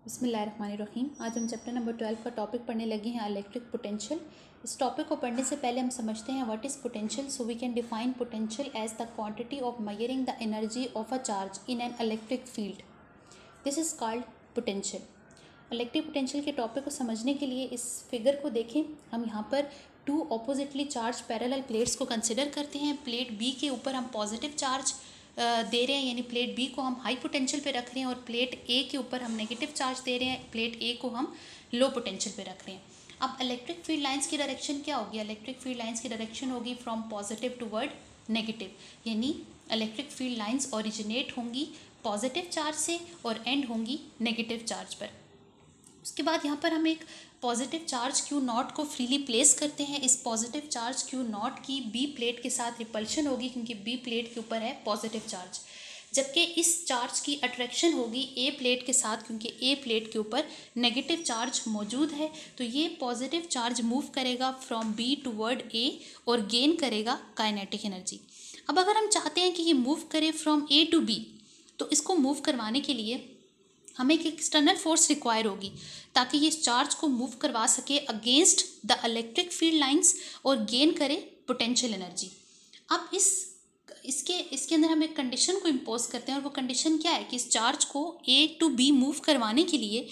बिस्मिल्लाहिर्रहमानिर्रहीम। आज हम चैप्टर नंबर 12 का टॉपिक पढ़ने लगे हैं इलेक्ट्रिक पोटेंशियल। इस टॉपिक को पढ़ने से पहले हम समझते हैं what is potential. So we can define potential as the quantity of measuring the energy of a charge in an electric field. This is called potential. Electric potential के topic को समझने के लिए इस फिगर को देखें। हम यहाँ पर two oppositely charge parallel plates को कंसिडर करते हैं। प्लेट बी के ऊपर हम पॉजिटिव चार्ज दे रहे हैं, यानी प्लेट बी को हम हाई पोटेंशियल पे रख रहे हैं, और प्लेट ए के ऊपर हम नेगेटिव चार्ज दे रहे हैं, प्लेट ए को हम लो पोटेंशियल पे रख रहे हैं। अब इलेक्ट्रिक फील्ड लाइंस की डायरेक्शन क्या होगी? इलेक्ट्रिक फील्ड लाइंस की डायरेक्शन होगी फ्रॉम पॉजिटिव टूवर्ड नेगेटिव, यानी इलेक्ट्रिक फील्ड लाइंस ओरिजिनेट होंगी पॉजिटिव चार्ज से और एंड होंगी नेगेटिव चार्ज पर। उसके बाद यहाँ पर हम एक पॉजिटिव चार्ज क्यू नॉट को फ्रीली प्लेस करते हैं। इस पॉजिटिव चार्ज क्यू नॉट की बी प्लेट के साथ रिपल्शन होगी, क्योंकि बी प्लेट के ऊपर है पॉजिटिव चार्ज, जबकि इस चार्ज की अट्रैक्शन होगी ए प्लेट के साथ, क्योंकि ए प्लेट के ऊपर नेगेटिव चार्ज मौजूद है। तो ये पॉजिटिव चार्ज मूव करेगा फ्रॉम बी टूवर्ड ए और गेन करेगा काइनेटिक एनर्जी। अब अगर हम चाहते हैं कि ये मूव करे फ्रॉम ए टू बी, तो इसको मूव करवाने के लिए हमें एक एक्सटर्नल फोर्स रिक्वायर होगी ताकि ये इस चार्ज को मूव करवा सके against the electric field lines और गेन करे पोटेंशियल एनर्जी। अब इसके अंदर हम एक कंडीशन को इम्पोज करते हैं, और वो कंडीशन क्या है कि इस चार्ज को ए टू बी मूव करवाने के लिए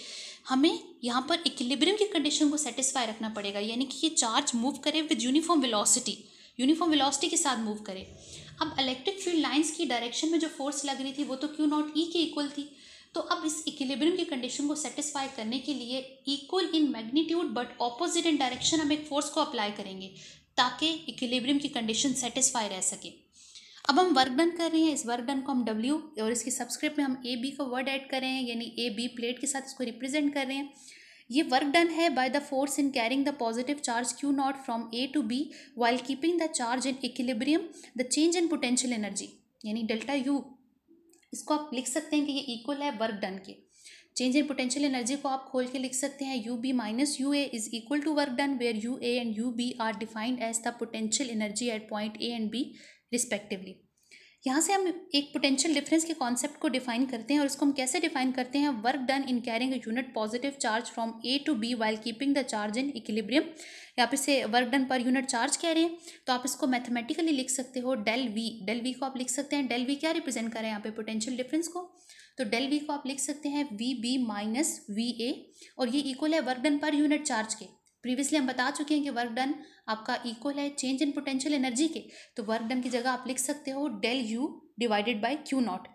हमें यहाँ पर इक्विलिब्रियम की कंडीशन को सेटिस्फाई रखना पड़ेगा, यानी कि ये चार्ज मूव करे विद यूनिफॉर्म वेलोसिटी के साथ मूव करे। अब इलेक्ट्रिक फील्ड लाइंस की डायरेक्शन में जो फोर्स लग रही थी वो तो क्यू नॉट ई के इक्वल थी। तो अब इस इक्विलिब्रियम की कंडीशन को सेटिस्फाई करने के लिए equal in magnitude but opposite in direction हम एक फोर्स को अप्लाई करेंगे ताकि इक्विलिब्रियम की कंडीशन सेटिस्फाई रह सके। अब हम वर्क डन कर रहे हैं। इस वर्क डन को हम W और इसकी सबस्क्रिप्ट में हम ए बी का वर्ड ऐड कर रहे हैं, यानी ए बी प्लेट के साथ इसको रिप्रेजेंट कर रहे हैं। ये वर्क डन है by the force in carrying the positive charge q naught from A to B while keeping the charge in equilibrium. The change in potential energy यानी delta U, इसको आप लिख सकते हैं कि ये इक्वल है वर्क डन के। चेंज इन पोटेंशियल एनर्जी को आप खोल के लिख सकते हैं U B minus U A is equal to work done, where U A and U B are defined as the potential energy at point A and B respectively. यहाँ से हम एक पोटेंशियल डिफरेंस के कॉन्सेप्ट को define करते हैं, और इसको हम कैसे डिफाइन करते हैं? Work done in carrying a unit positive charge from A to B while keeping the charge in equilibrium. यहाँ पे से work done per unit charge कह रहे हैं, तो आप इसको मैथमेटिकली लिख सकते हो डेल वी को आप लिख सकते हैं। डेल वी क्या रिप्रेजेंट कर रहे हैं यहाँ पे? पोटेंशियल डिफरेंस को। तो डेल वी को आप लिख सकते हैं V B minus V A, और ये इक्वल है work done per unit charge के। प्रीवियसली हम बता चुके हैं कि वर्क डन आपका इक्वल है चेंज इन पोटेंशियल एनर्जी के, तो वर्क डन की जगह आप लिख सकते हो del U divided by q naught.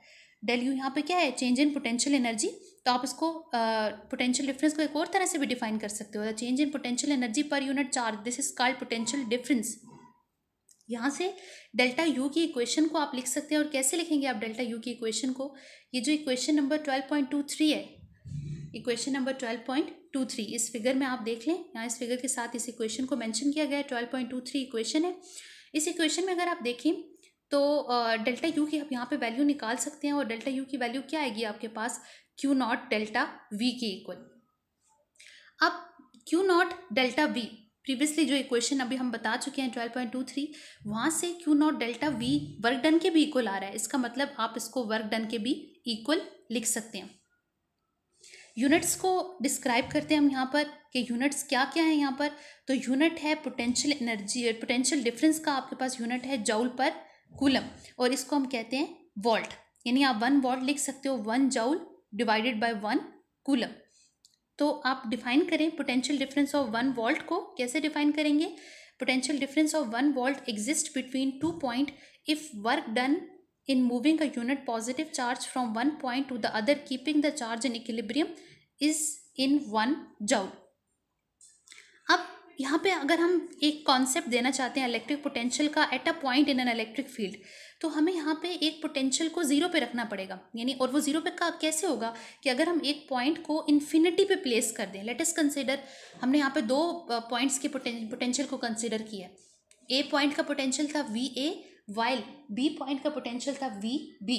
Del U यहाँ पे क्या है? Change in potential energy. तो आप इसको पोटेंशियल डिफरेंस को एक और तरह से भी डिफाइन कर सकते हो, चेंज इन पोटेंशियल एनर्जी पर unit charge, this is called potential difference. यहाँ से डेल्टा यू की इक्वेशन को आप लिख सकते हैं, और कैसे लिखेंगे आप डेल्टा यू की इक्वेशन को? ये जो इक्वेशन नंबर 12.23 है, इक्वेशन नंबर 12.23 इस फिगर में आप देख लें। यहाँ इस फिगर के साथ इस इक्वेशन को मेंशन किया गया है, 12.23 इक्वेशन है। इस इक्वेशन में अगर आप देखें तो डेल्टा यू की आप यहाँ पे वैल्यू निकाल सकते हैं, और डेल्टा यू की वैल्यू क्या आएगी आपके पास? क्यू नॉट डेल्टा वी के इक्वल। अब Q not delta we, previously जो इक्वेशन अभी हम बता चुके हैं 12.23, वहाँ से Q not delta we work done के भी इक्वल आ रहा है। इसका मतलब आप इसको वर्क डन के भी इक्वल लिख सकते हैं। यूनिट्स को डिस्क्राइब करते हैं हम यहाँ पर कि यूनिट्स क्या क्या है यहाँ पर। तो यूनिट है पोटेंशियल एनर्जी, पोटेंशियल डिफरेंस का आपके पास यूनिट है जूल पर कूलम, और इसको हम कहते हैं वोल्ट, यानी आप 1 वोल्ट लिख सकते हो 1 जूल डिवाइडेड बाय 1 कूलम। तो आप डिफाइन करें पोटेंशियल डिफरेंस ऑफ 1 वोल्ट को, कैसे डिफाइन करेंगे? Potential difference of 1 volt exist between 2 point if work done in moving a unit positive charge from one point to the other keeping the charge in equilibrium is in 1 joule। अब यहाँ पे अगर हम एक concept देना चाहते हैं electric potential का eight a point in an electric field, तो हमें यहाँ पे एक पोटेंशियल को जीरो पे रखना पड़ेगा, यानी और वो जीरो पे का कैसे होगा कि अगर हम एक पॉइंट को इन्फिनिटी पे प्लेस कर दें। लेट अस कंसिडर, हमने यहाँ पे दो पॉइंट्स के पोटेंशियल को कंसिडर किया। ए पॉइंट का पोटेंशियल था V A, while B point का पोटेंशियल था वी बी।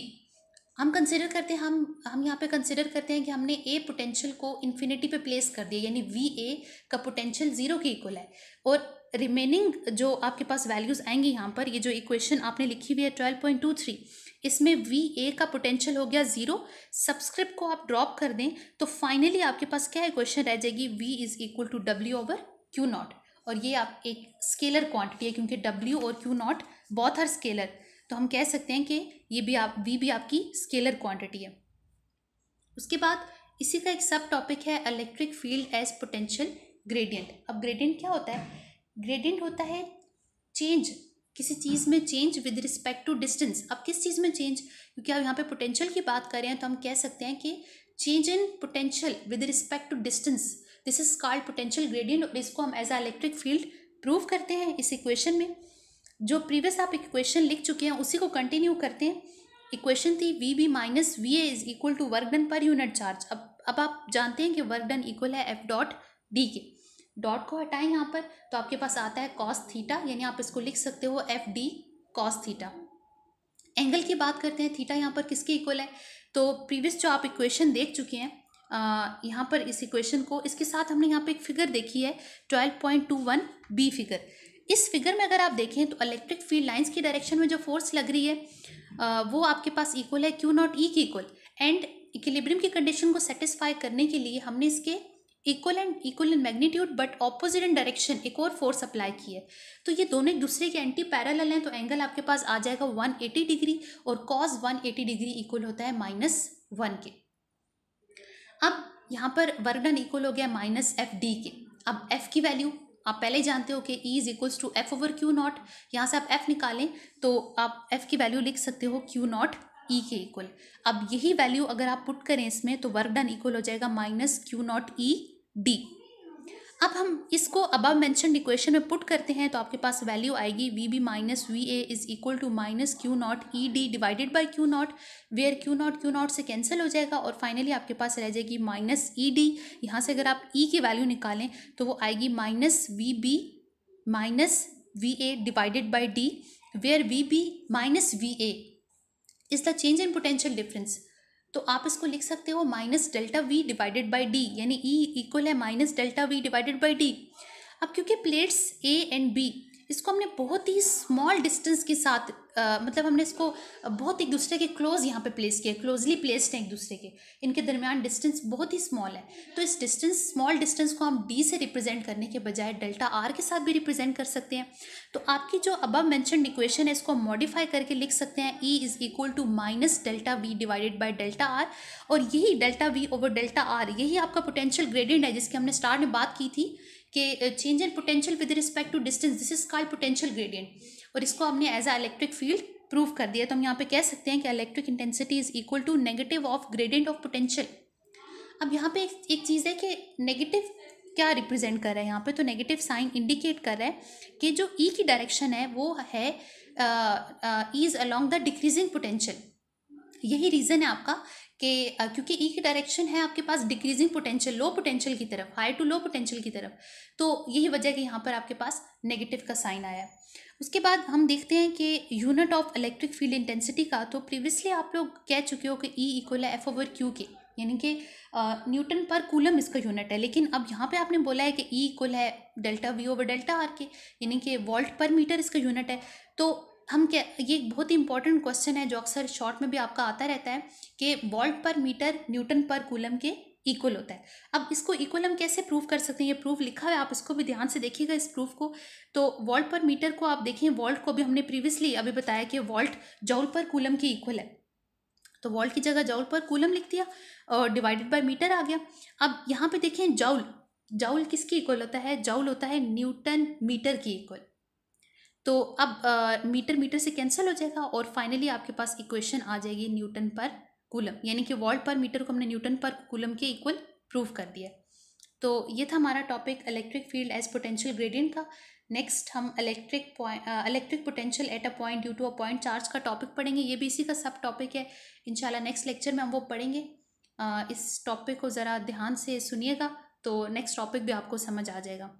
हम कंसिडर करते हैं हम यहाँ पे कंसिडर करते हैं कि हमने ए पोटेंशियल को इन्फिनिटी पे प्लेस कर दिया, यानी वी ए का पोटेंशियल जीरो के इक्वल है, और रिमेनिंग जो आपके पास वैल्यूज़ आएंगी यहाँ पर, ये जो इक्वेशन आपने लिखी हुई है 12.23, इसमें वी ए का पोटेंशियल हो गया 0, सबस्क्रिप्ट को आप ड्रॉप कर दें तो फाइनली आपके पास क्या इक्वेशन रह जाएगी, V is equal to W over Q naught. और ये आप एक स्केलर क्वांटिटी है क्योंकि W और q naught both are scalar, तो हम कह सकते हैं कि ये भी V भी आपकी स्केलर क्वांटिटी है। उसके बाद इसी का एक सब टॉपिक है electric field as potential gradient. अब ग्रेडियंट क्या होता है? ग्रेडियंट होता है चेंज, किसी चीज़ में change with respect to distance. अब किस चीज़ में चेंज, क्योंकि आप यहाँ पे पोटेंशियल की बात कर रहे हैं तो हम कह सकते हैं कि change in potential with respect to distance, this is called potential gradient. और इसको हम as a electric field prove करते हैं इस इक्वेशन में। जो प्रीवियस आप इक्वेशन लिख चुके हैं उसी को कंटिन्यू करते हैं। इक्वेशन थी V B minus V A is equal to work done per unit charge. अब आप जानते हैं कि वर्क डन इक्वल है एफ डॉट डी के। डॉट को हटाएं यहाँ पर तो आपके पास आता है कॉस थीटा, यानी आप इसको लिख सकते हो F D cos theta. Angle की बात करते हैं, थीटा यहाँ पर किसके इक्वल है? तो प्रीवियस जो आप इक्वेशन देख चुके हैं यहाँ पर इस इक्वेशन को, इसके साथ हमने यहाँ पे एक फिगर देखी है 12.21 बी फिगर। इस फिगर में अगर आप देखें तो इलेक्ट्रिक फील्ड लाइंस की डायरेक्शन में जो फोर्स लग रही है वो आपके पास इक्वल है क्यू नॉट ई की इक्वल। एंड इक्विलिब्रियम की कंडीशन को सेटिस्फाई करने के लिए हमने इसके equal in magnitude but opposite in direction एक और फोर्स अप्लाई की है। तो ये दोनों एक दूसरे के एंटी पैरेलल हैं, तो एंगल आपके पास आ जाएगा 180 डिग्री और कॉस 180 डिग्री इक्वल होता है -1 के। अब यहाँ पर वर्क डन इक्वल हो गया माइनस एफ डी के। अब एफ की वैल्यू आप पहले ही जानते हो कि E is equals to F over Q naught. यहाँ से आप एफ निकालें तो आप एफ की वैल्यू लिख सकते हो क्यू नॉट ई के इक्वल। अब यही वैल्यू अगर आप पुट करें इसमें तो वर्क डन इक्वल हो जाएगा minus Q naught E D. अब हम इसको अबव मेंशन्ड इक्वेशन में पुट करते हैं तो आपके पास वैल्यू आएगी V B minus V A is equal to minus Q naught E D divided by Q naught, where Q naught से कैंसिल हो जाएगा और फाइनली आपके पास रह जाएगी माइनस ई डी। यहाँ से अगर आप ई की वैल्यू निकालें तो वो आएगी minus V B minus V A divided by D, where V B minus V A is the change in potential difference. तो आप इसको लिख सकते हो minus delta V divided by D, यानी ई इक्वल है minus delta V divided by D. अब क्योंकि प्लेट्स ए एंड बी इसको हमने बहुत ही स्मॉल डिस्टेंस के साथ मतलब हमने इसको बहुत एक दूसरे के क्लोज यहाँ पे प्लेस किया, क्लोजली प्लेस्ड हैं एक दूसरे के, इनके दरमियान डिस्टेंस बहुत ही स्मॉल है। तो इस स्मॉल डिस्टेंस को हम डी से रिप्रेजेंट करने के बजाय डेल्टा आर के साथ भी रिप्रेजेंट कर सकते हैं। तो आपकी जो अबव मेंशन्ड इक्वेशन है इसको मॉडिफाई करके लिख सकते हैं E is equal to minus delta V divided by delta R. और यही delta V over delta R यही आपका पोटेंशियल ग्रेडियंट है जिसकी हमने स्टार्ट में बात की थी कि change in potential with respect to distance, this is called potential gradient. और इसको हमने as a electric field prove कर दिया। तो हम यहाँ पे कह सकते हैं कि electric intensity is equal to negative of gradient of potential. अब यहाँ पे एक चीज़ है कि नेगेटिव क्या रिप्रेजेंट कर रहा है यहाँ पे, तो नेगेटिव साइन इंडिकेट कर रहा है कि जो ई की डायरेक्शन है वो है is along the decreasing potential. यही रीज़न है आपका कि क्योंकि ई की डायरेक्शन है आपके पास डिक्रीजिंग पोटेंशियल, लो पोटेंशियल की तरफ, हाई टू लो पोटेंशियल की तरफ, तो यही वजह है कि यहाँ पर आपके पास नेगेटिव का साइन आया है। उसके बाद हम देखते हैं कि unit of electric field intensity का, तो प्रीवियसली आप लोग कह चुके हो कि ई इक्वल है एफ ओवर क्यू के, यानी कि न्यूटन पर कूलम इसका यूनिट है। लेकिन अब यहाँ पे आपने बोला है कि ई इक्वल है delta V over delta are के, यानी कि वोल्ट पर मीटर इसका यूनिट है। तो हम क्या, ये एक बहुत ही इंपॉर्टेंट क्वेश्चन है जो अक्सर शॉर्ट में भी आपका आता रहता है कि वोल्ट पर मीटर न्यूटन पर कूलम के इक्वल होता है। अब इसको इक्वल हम कैसे प्रूव कर सकते हैं, ये प्रूफ लिखा है, आप इसको भी ध्यान से देखिएगा इस प्रूफ को। तो वोल्ट पर मीटर को आप देखें, वोल्ट को भी हमने प्रीवियसली अभी बताया कि वोल्ट जॉल पर कूलम के इक्वल है, तो वोल्ट की जगह जॉल पर कूलम लिख दिया और डिवाइडेड बाय मीटर आ गया। अब यहाँ पे देखें जॉल किसकी इक्वल होता है, जॉल होता है न्यूटन मीटर की इक्वल। तो अब मीटर से कैंसिल हो जाएगा और फाइनली आपके पास इक्वेशन आ जाएगी न्यूटन पर कूलम, यानी कि वोल्ट पर मीटर को हमने न्यूटन पर कूलम के इक्वल प्रूव कर दिया। तो ये था हमारा topic electric field as potential gradient का। नेक्स्ट हम electric potential at a point due to a point charge का टॉपिक पढ़ेंगे। ये भी इसी का सब टॉपिक है, इंशाल्लाह नेक्स्ट लेक्चर में हम वो पढ़ेंगे। इस टॉपिक को ज़रा ध्यान से सुनिएगा तो नेक्स्ट टॉपिक भी आपको समझ आ जाएगा।